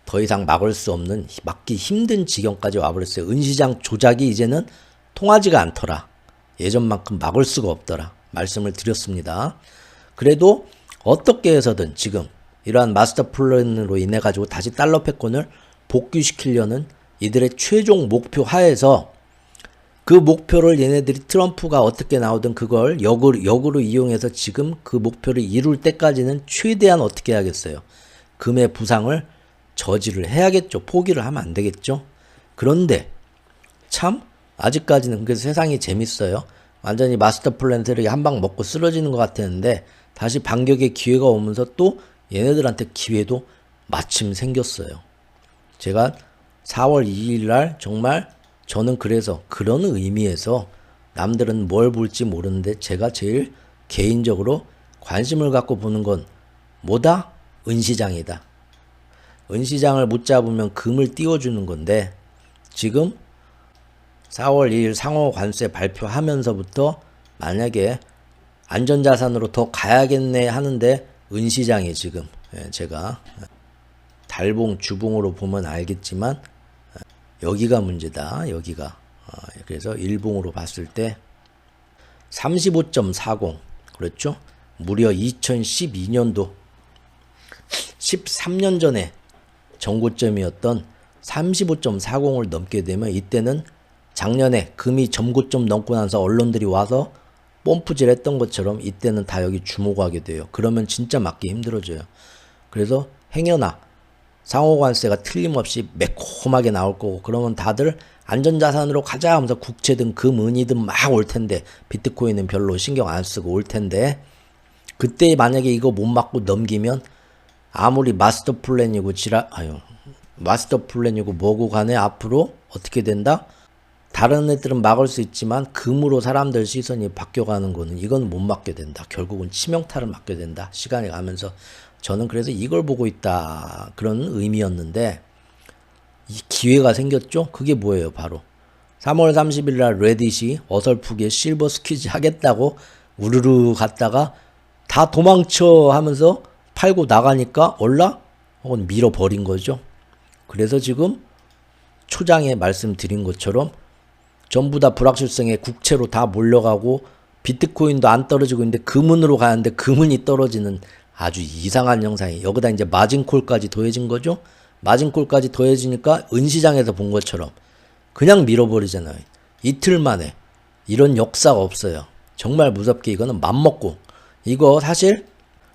더 이상 막을 수 없는, 막기 힘든 지경까지 와버렸어요. 은시장 조작이 이제는 통하지가 않더라. 예전만큼 막을 수가 없더라. 말씀을 드렸습니다. 그래도 어떻게 해서든 지금 이러한 마스터 플랜으로 인해 가지고 다시 달러 패권을 복귀시키려는 이들의 최종 목표 하에서 그 목표를 얘네들이 트럼프가 어떻게 나오든 그걸 역으로 이용해서 지금 그 목표를 이룰 때까지는 최대한 어떻게 해야겠어요? 금의 부상을 저지를 해야겠죠. 포기를 하면 안 되겠죠. 그런데 참 아직까지는 그래서 세상이 재밌어요. 완전히 마스터 플랜 세력이 한 방 먹고 쓰러지는 것 같았는데 다시 반격의 기회가 오면서 또 얘네들한테 기회도 마침 생겼어요. 제가 4월 2일 날 정말 저는 그래서 그런 의미에서 남들은 뭘 볼지 모르는데 제가 제일 개인적으로 관심을 갖고 보는 건 뭐다? 은시장이다. 은시장을 못 잡으면 금을 띄워주는 건데 지금 4월 2일 상호 관세 발표하면서부터 만약에 안전자산으로 더 가야겠네 하는데 은시장이 지금 제가 달봉 주봉으로 보면 알겠지만 여기가 문제다. 여기가. 그래서 일봉으로 봤을 때 35.40 그렇죠? 무려 2012년도 13년 전에 전고점이었던 35.40을 넘게 되면 이때는 작년에 금이 전고점 넘고 나서 언론들이 와서 뽐뿌질 했던 것처럼 이때는 다 여기 주목하게 돼요. 그러면 진짜 맞기 힘들어져요. 그래서 행여나 상호관세가 틀림없이 매콤하게 나올 거고 그러면 다들 안전자산으로 가자 하면서 국채든 금, 은이든 막 올 텐데 비트코인은 별로 신경 안 쓰고 올 텐데 그때 만약에 이거 못 맞고 넘기면 아무리 마스터 플랜이고 마스터 플랜이고 뭐고 간에 앞으로 어떻게 된다? 다른 애들은 막을 수 있지만 금으로 사람들 시선이 바뀌어가는 거는 이건 못 막게 된다. 결국은 치명타를 맞게 된다. 시간이 가면서 저는 그래서 이걸 보고 있다. 그런 의미였는데 이 기회가 생겼죠. 그게 뭐예요? 바로 3월 30일 날 레딧이 어설프게 실버 스퀴즈 하겠다고 우르르 갔다가 다 도망쳐 하면서 팔고 나가니까 올라? 혹은 밀어버린 거죠. 그래서 지금 초장에 말씀드린 것처럼 전부 다 불확실성에 국채로 다 몰려가고 비트코인도 안 떨어지고 있는데 금은으로 가는데 금은이 떨어지는 아주 이상한 현상이 여기다 이제 마진콜까지 더해진 거죠. 마진콜까지 더해지니까 은시장에서 본 것처럼 그냥 밀어버리잖아요. 이틀 만에 이런 역사가 없어요. 정말 무섭게 이거는 맘먹고 이거 사실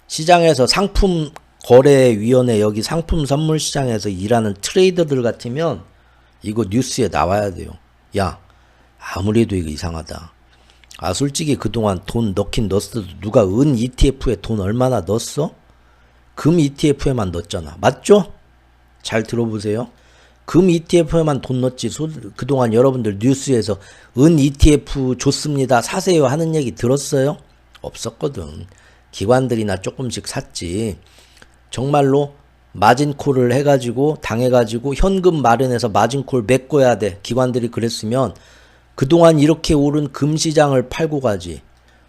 시장에서 상품 거래위원회 여기 상품 선물 시장에서 일하는 트레이더들 같으면 이거 뉴스에 나와야 돼요. 야 아무래도 이거 이상하다. 아 솔직히 그동안 돈 넣긴 넣었어도 누가 은 ETF에 돈 얼마나 넣었어? 금 ETF에만 넣었잖아. 맞죠? 잘 들어보세요. 금 ETF에만 돈 넣었지. 그동안 여러분들 뉴스에서 은 ETF 좋습니다. 사세요 하는 얘기 들었어요? 없었거든. 기관들이나 조금씩 샀지. 정말로 마진콜을 해가지고 당해가지고 현금 마련해서 마진콜 메꿔야 돼. 기관들이 그랬으면 그동안 이렇게 오른 금시장을 팔고 가지.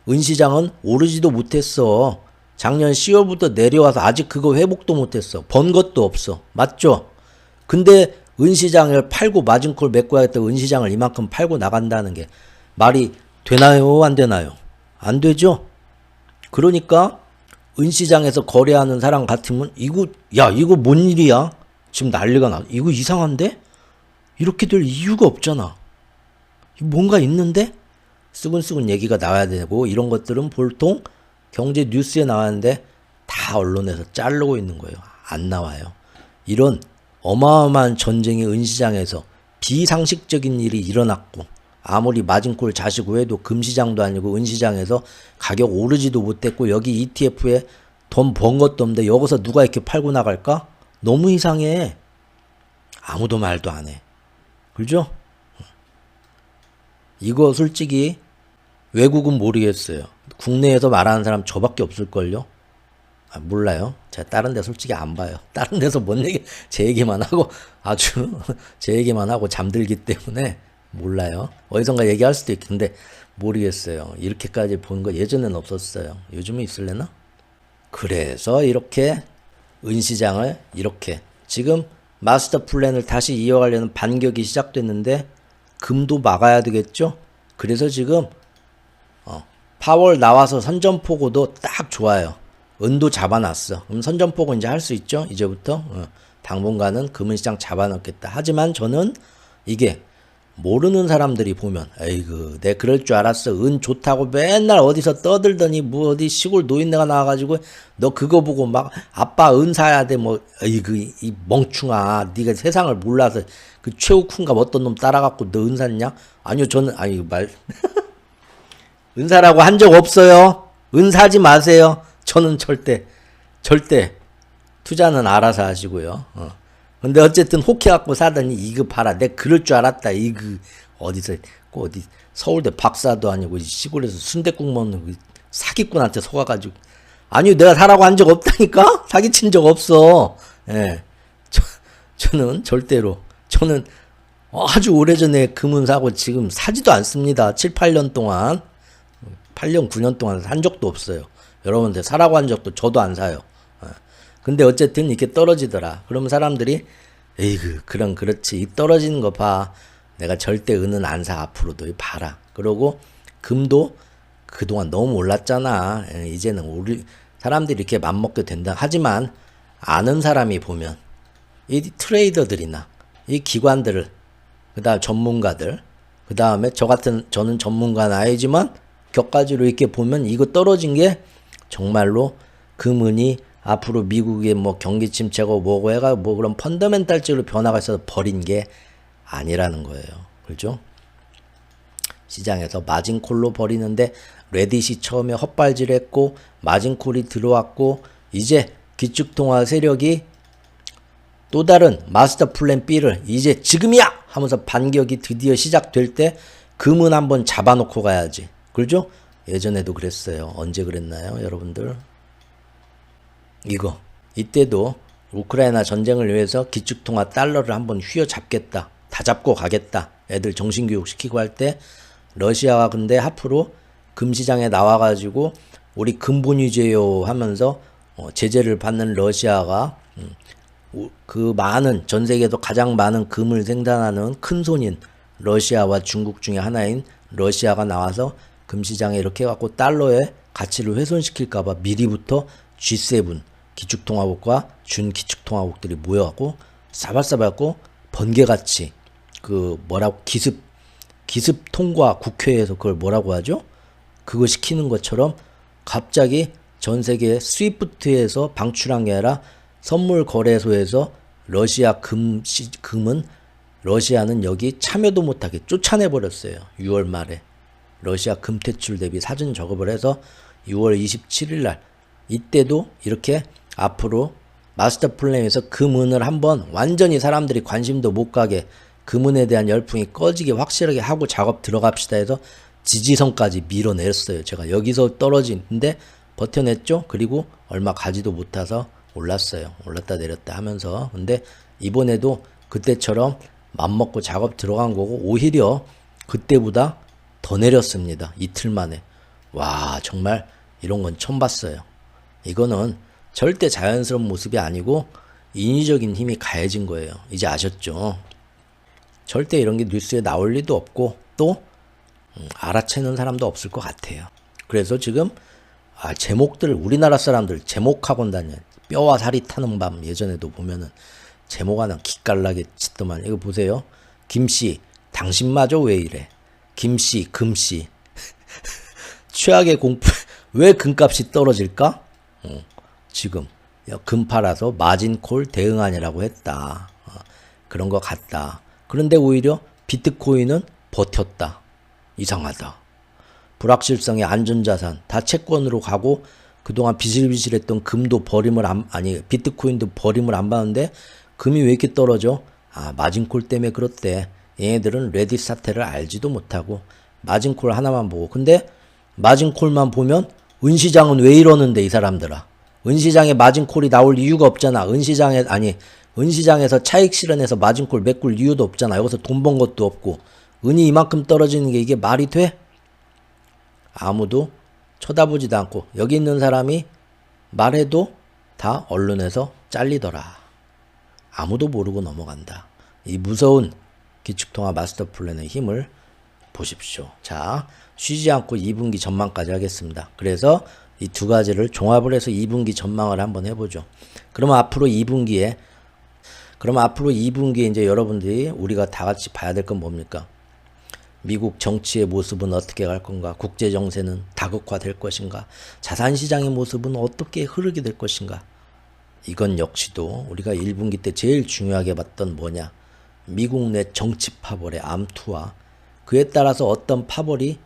은시장은 오르지도 못했어. 작년 10월부터 내려와서 아직 그거 회복도 못했어. 번 것도 없어. 맞죠? 근데 은시장을 팔고 마진콜 메꿔야겠다고 은시장을 이만큼 팔고 나간다는 게 말이 되나요? 안 되나요? 안 되죠? 그러니까 은시장에서 거래하는 사람 같으면 이거 뭔 일이야? 지금 난리가 나. 이거 이상한데? 이렇게 될 이유가 없잖아. 뭔가 있는데? 쓰근쓰근 얘기가 나와야 되고 이런 것들은 보통 경제 뉴스에 나왔는데 다 언론에서 자르고 있는 거예요. 안 나와요. 이런 어마어마한 전쟁이 은시장에서 비상식적인 일이 일어났고 아무리 마진콜 자시고 해도 금시장도 아니고 은시장에서 가격 오르지도 못했고 여기 ETF에 돈 번 것도 없는데 여기서 누가 이렇게 팔고 나갈까? 너무 이상해. 아무도 말도 안 해. 그죠? 이거 솔직히 외국은 모르겠어요. 국내에서 말하는 사람 저밖에 없을걸요? 몰라요. 제가 다른 데 솔직히 안 봐요. 다른 데서 뭔 얘기, 제 얘기만 하고 아주 제 얘기만 하고 잠들기 때문에 몰라요. 어디선가 얘기할 수도 있는데 모르겠어요. 이렇게까지 본 거 예전엔 없었어요. 요즘은 있을래나? 그래서 이렇게 은시장을 이렇게 지금 마스터 플랜을 다시 이어가려는 반격이 시작됐는데 금도 막아야 되겠죠? 그래서 지금 파월 나와서 선전포고도 딱 좋아요. 은도 잡아놨어. 그럼 선전포고 이제 할 수 있죠? 이제부터 당분간은 금은시장 잡아놓겠다. 하지만 저는 이게 모르는 사람들이 보면 에이그 내 그럴 줄 알았어. 은 좋다고 맨날 어디서 떠들더니 뭐 어디 시골 노인네가 나와가지고 너 그거 보고 막 아빠 은 사야 돼 뭐 에이그 이 멍충아 네가 세상을 몰라서 그 최우쿤가 어떤 놈 따라갖고 너 은 샀냐? 아니요 저는 말 은 사라고 한 적 없어요. 은 사지 마세요. 저는 절대 투자는 알아서 하시고요. 근데 어쨌든 혹해갖고 사더니 이거 봐라. 내가 그럴 줄 알았다. 이거 어디서 그 어디 서울대 박사도 아니고 시골에서 순댓국 먹는 그 사기꾼한테 속아가지고 아니 내가 사라고 한 적 없다니까? 사기친 적 없어. 예. 저는 절대로 저는 아주 오래전에 금은 사고 지금 사지도 않습니다. 7, 8년 동안 8년, 9년 동안 산 적도 없어요. 여러분들 사라고 한 적도 저도 안 사요. 근데 어쨌든 이렇게 떨어지더라. 그러면 사람들이 에이그 그렇지. 이 떨어지는 거 봐. 내가 절대 은은 안 사 앞으로도 봐라. 그러고 금도 그동안 너무 올랐잖아. 이제는 우리 사람들이 이렇게 맘먹게 된다. 하지만 아는 사람이 보면 이 트레이더들이나 이 기관들을 그다음 전문가들 그다음에 저는 전문가는 아니지만 격가지로 이렇게 보면 이거 떨어진 게 정말로 금은이 앞으로 미국의 뭐 경기 침체고 뭐고 해가 뭐 그런 펀더멘탈적으로 변화가 있어서 버린 게 아니라는 거예요. 그렇죠? 시장에서 마진콜로 버리는데 레딧이 처음에 헛발질했고 마진콜이 들어왔고 이제 기축통화 세력이 또 다른 마스터 플랜 B를 이제 지금이야 하면서 반격이 드디어 시작될 때 금은 한번 잡아놓고 가야지. 그렇죠? 예전에도 그랬어요. 언제 그랬나요, 여러분들? 이때도 우크라이나 전쟁을 위해서 기축통화 달러를 한번 휘어잡겠다. 다 잡고 가겠다. 애들 정신교육 시키고 할 때 러시아가 근데 앞으로 금시장에 나와가지고 우리 근본위제요 하면서 제재를 받는 러시아가 그 많은 전 세계에서 가장 많은 금을 생산하는 큰손인 러시아와 중국 중에 하나인 러시아가 나와서 금시장에 이렇게 해갖고 달러의 가치를 훼손시킬까봐 미리부터 G7 기축통화국과 준기축통화국들이 모여갖고 싸발싸발갖고 번개같이 그 뭐라고 기습 통과 국회에서 그걸 뭐라고 하죠? 그거 시키는 것처럼 갑자기 전 세계 스위프트에서 방출한 게 아니라 선물 거래소에서 러시아 금은 러시아는 여기 참여도 못하게 쫓아내버렸어요. 6월 말에. 러시아 금 퇴출 대비 사전 작업을 해서 6월 27일 날 이때도 이렇게 앞으로 마스터 플랜에서 금은을 한번 완전히 사람들이 관심도 못 가게 금은에 대한 열풍이 꺼지게 확실하게 하고 작업 들어갑시다 해서 지지선까지 밀어냈어요. 제가 여기서 떨어지는데 버텨냈죠. 그리고 얼마 가지도 못해서 올랐어요. 올랐다 내렸다 하면서. 근데 이번에도 그때처럼 맘먹고 작업 들어간 거고 오히려 그때보다 더 내렸습니다. 이틀 만에. 와 정말 이런 건 처음 봤어요. 이거는 절대 자연스러운 모습이 아니고 인위적인 힘이 가해진 거예요. 이제 아셨죠? 절대 이런 게 뉴스에 나올 리도 없고 또 알아채는 사람도 없을 것 같아요. 그래서 지금 제목들 우리나라 사람들 제목학원 다녀. 뼈와 살이 타는 밤 예전에도 보면은 제목 하나 기깔나게 짓더만. 이거 보세요. 김씨 당신마저 왜 이래. 김씨 금씨 최악의 공포. 왜 금값이 떨어질까? 지금 금 팔아서 마진콜 대응하느라고 했다. 그런 것 같다. 그런데 오히려 비트코인은 버텼다. 이상하다. 불확실성의 안전자산 다 채권으로 가고 그동안 비실비실했던 금도 비트코인도 버림을 안 받는데 금이 왜 이렇게 떨어져? 마진콜 때문에 그렇대. 얘네들은 레딧 사태를 알지도 못하고 마진콜 하나만 보고. 근데 마진콜만 보면 은시장은 왜 이러는데 이 사람들아. 은시장에 마진콜이 나올 이유가 없잖아. 은시장에서 차익 실현해서 마진콜 메꿀 이유도 없잖아. 여기서 돈 번 것도 없고 은이 이만큼 떨어지는 게 이게 말이 돼? 아무도 쳐다보지도 않고 여기 있는 사람이 말해도 다 언론에서 잘리더라. 아무도 모르고 넘어간다. 이 무서운 기축통화 마스터 플랜의 힘을 보십시오. 자, 쉬지 않고 2분기 전망까지 하겠습니다. 그래서 이 두 가지를 종합을 해서 2분기 전망을 한번 해보죠. 그러면 앞으로 2분기에 이제 여러분들이 우리가 다 같이 봐야 될 건 뭡니까? 미국 정치의 모습은 어떻게 갈 건가? 국제 정세는 다극화될 것인가? 자산시장의 모습은 어떻게 흐르게 될 것인가? 이건 역시도 우리가 1분기 때 제일 중요하게 봤던 뭐냐? 미국 내 정치 파벌의 암투와 그에 따라서 어떤 파벌이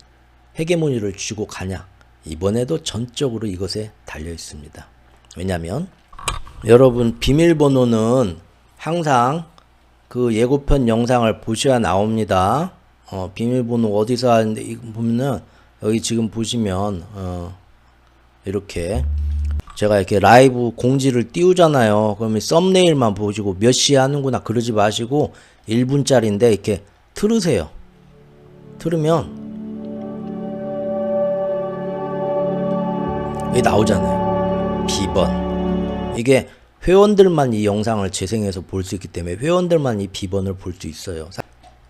헤게모니를 쥐고 가냐? 이번에도 전적으로 이것에 달려 있습니다. 왜냐하면 여러분 비밀번호는 항상 그 예고편 영상을 보셔야 나옵니다. 비밀번호 어디서 하는데 이거 보면은 여기 지금 보시면 이렇게 제가 이렇게 라이브 공지를 띄우잖아요. 그러면 썸네일만 보시고 몇 시에 하는구나 그러지 마시고 1분짜리인데 이렇게 틀으세요. 틀으면 여기 나오잖아요. 비번. 이게 회원들만 이 영상을 재생해서 볼 수 있기 때문에 회원들만 이 비번을 볼 수 있어요.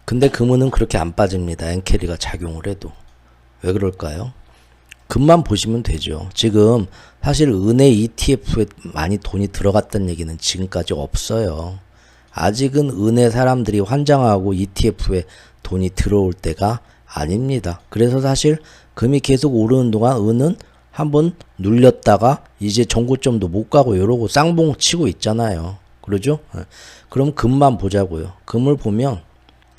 근데 금은은 그렇게 안 빠집니다. 엔캐리가 작용을 해도. 왜 그럴까요? 금만 보시면 되죠. 지금 사실 은행 ETF에 많이 돈이 들어갔다는 얘기는 지금까지 없어요. 아직은 은행 사람들이 환장하고 ETF에 돈이 들어올 때가 아닙니다. 그래서 사실 금이 계속 오르는 동안 은은 한번 눌렸다가 이제 정고점도 못 가고 이러고 쌍봉 치고 있잖아요. 그러죠? 그럼 금만 보자고요. 금을 보면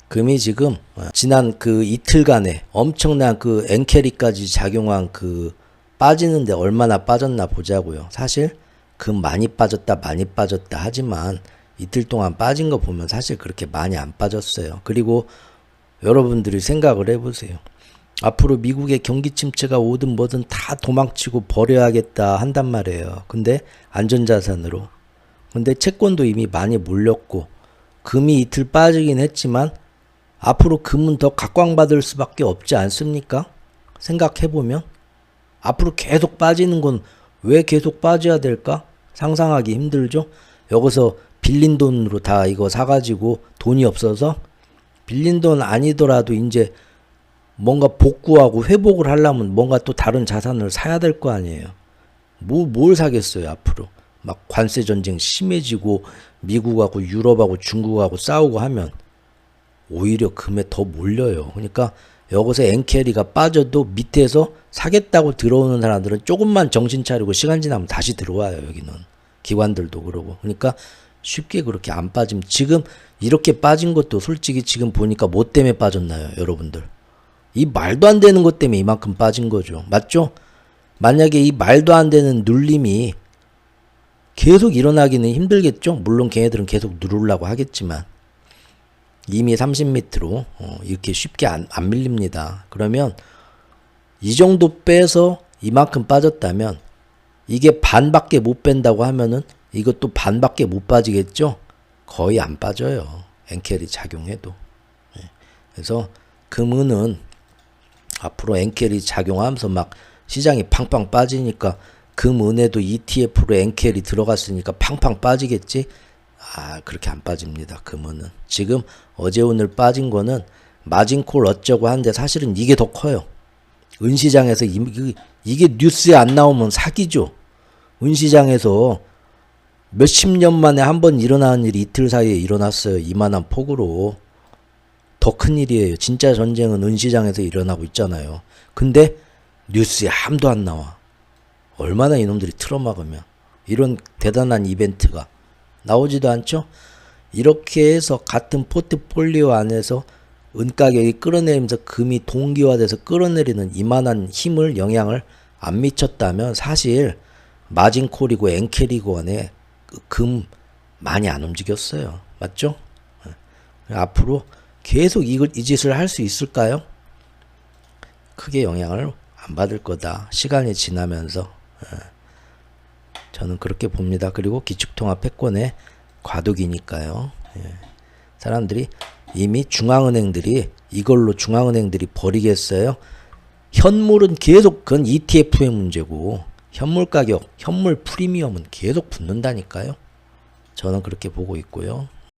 금이 지금 지난 그 이틀간에 엄청난 그 엔캐리까지 작용한 그 빠지는데 얼마나 빠졌나 보자고요. 사실 금 많이 빠졌다 하지만 이틀 동안 빠진 거 보면 사실 그렇게 많이 안 빠졌어요. 그리고 여러분들이 생각을 해보세요. 앞으로 미국의 경기 침체가 오든 뭐든 다 도망치고 버려야겠다 한단 말이에요. 근데 안전자산으로. 근데 채권도 이미 많이 몰렸고 금이 이틀 빠지긴 했지만 앞으로 금은 더 각광받을 수밖에 없지 않습니까? 생각해보면 앞으로 계속 빠지는 건 왜 계속 빠져야 될까? 상상하기 힘들죠? 여기서 빌린 돈으로 다 이거 사가지고 돈이 없어서 빌린 돈 아니더라도 이제 뭔가 복구하고 회복을 하려면 뭔가 또 다른 자산을 사야 될 거 아니에요. 뭘 사겠어요, 앞으로. 막 관세 전쟁 심해지고 미국하고 유럽하고 중국하고 싸우고 하면 오히려 금에 더 몰려요. 그러니까 여기서 엔캐리가 빠져도 밑에서 사겠다고 들어오는 사람들은 조금만 정신 차리고 시간 지나면 다시 들어와요. 여기는 기관들도 그러고. 그러니까 쉽게 그렇게 안 빠지면 지금 이렇게 빠진 것도 솔직히 지금 보니까 뭐 때문에 빠졌나요, 여러분들? 이 말도 안 되는 것 때문에 이만큼 빠진 거죠. 맞죠? 만약에 이 말도 안 되는 눌림이 계속 일어나기는 힘들겠죠? 물론 걔네들은 계속 누르려고 하겠지만 이미 30m로 이렇게 쉽게 안 밀립니다. 그러면 이 정도 빼서 이만큼 빠졌다면 이게 반밖에 못 뺀다고 하면은 이것도 반밖에 못 빠지겠죠? 거의 안 빠져요. 엔캐리 작용해도. 그래서 금은은 앞으로 엔캐리 작용하면서 막 시장이 팡팡 빠지니까 금은에도 ETF로 엔캐리 들어갔으니까 팡팡 빠지겠지? 그렇게 안 빠집니다. 금은은. 지금 어제 오늘 빠진 거는 마진콜 어쩌고 하는데 사실은 이게 더 커요. 은시장에서 이게 뉴스에 안 나오면 사기죠. 은시장에서 몇십 년 만에 한 번 일어나는 일이 이틀 사이에 일어났어요. 이만한 폭으로. 더 큰 일이에요. 진짜 전쟁은 은시장에서 일어나고 있잖아요. 근데 뉴스에 아무도 안 나와. 얼마나 이놈들이 틀어막으면 이런 대단한 이벤트가 나오지도 않죠. 이렇게 해서 같은 포트폴리오 안에서 은가격이 끌어내리면서 금이 동기화돼서 끌어내리는 이만한 힘을 영향을 안 미쳤다면 사실 마진콜이고 엔캐리고 안에 금 많이 안 움직였어요. 맞죠? 앞으로 계속 이 짓을 할 수 있을까요? 크게 영향을 안 받을 거다. 시간이 지나면서 저는 그렇게 봅니다. 그리고 기축통화 패권의 과도기니까요. 사람들이 이미 중앙은행들이 이걸로 중앙은행들이 버리겠어요? 현물은 계속 그건 ETF의 문제고 현물 가격, 현물 프리미엄은 계속 붙는다니까요. 저는 그렇게 보고 있고요.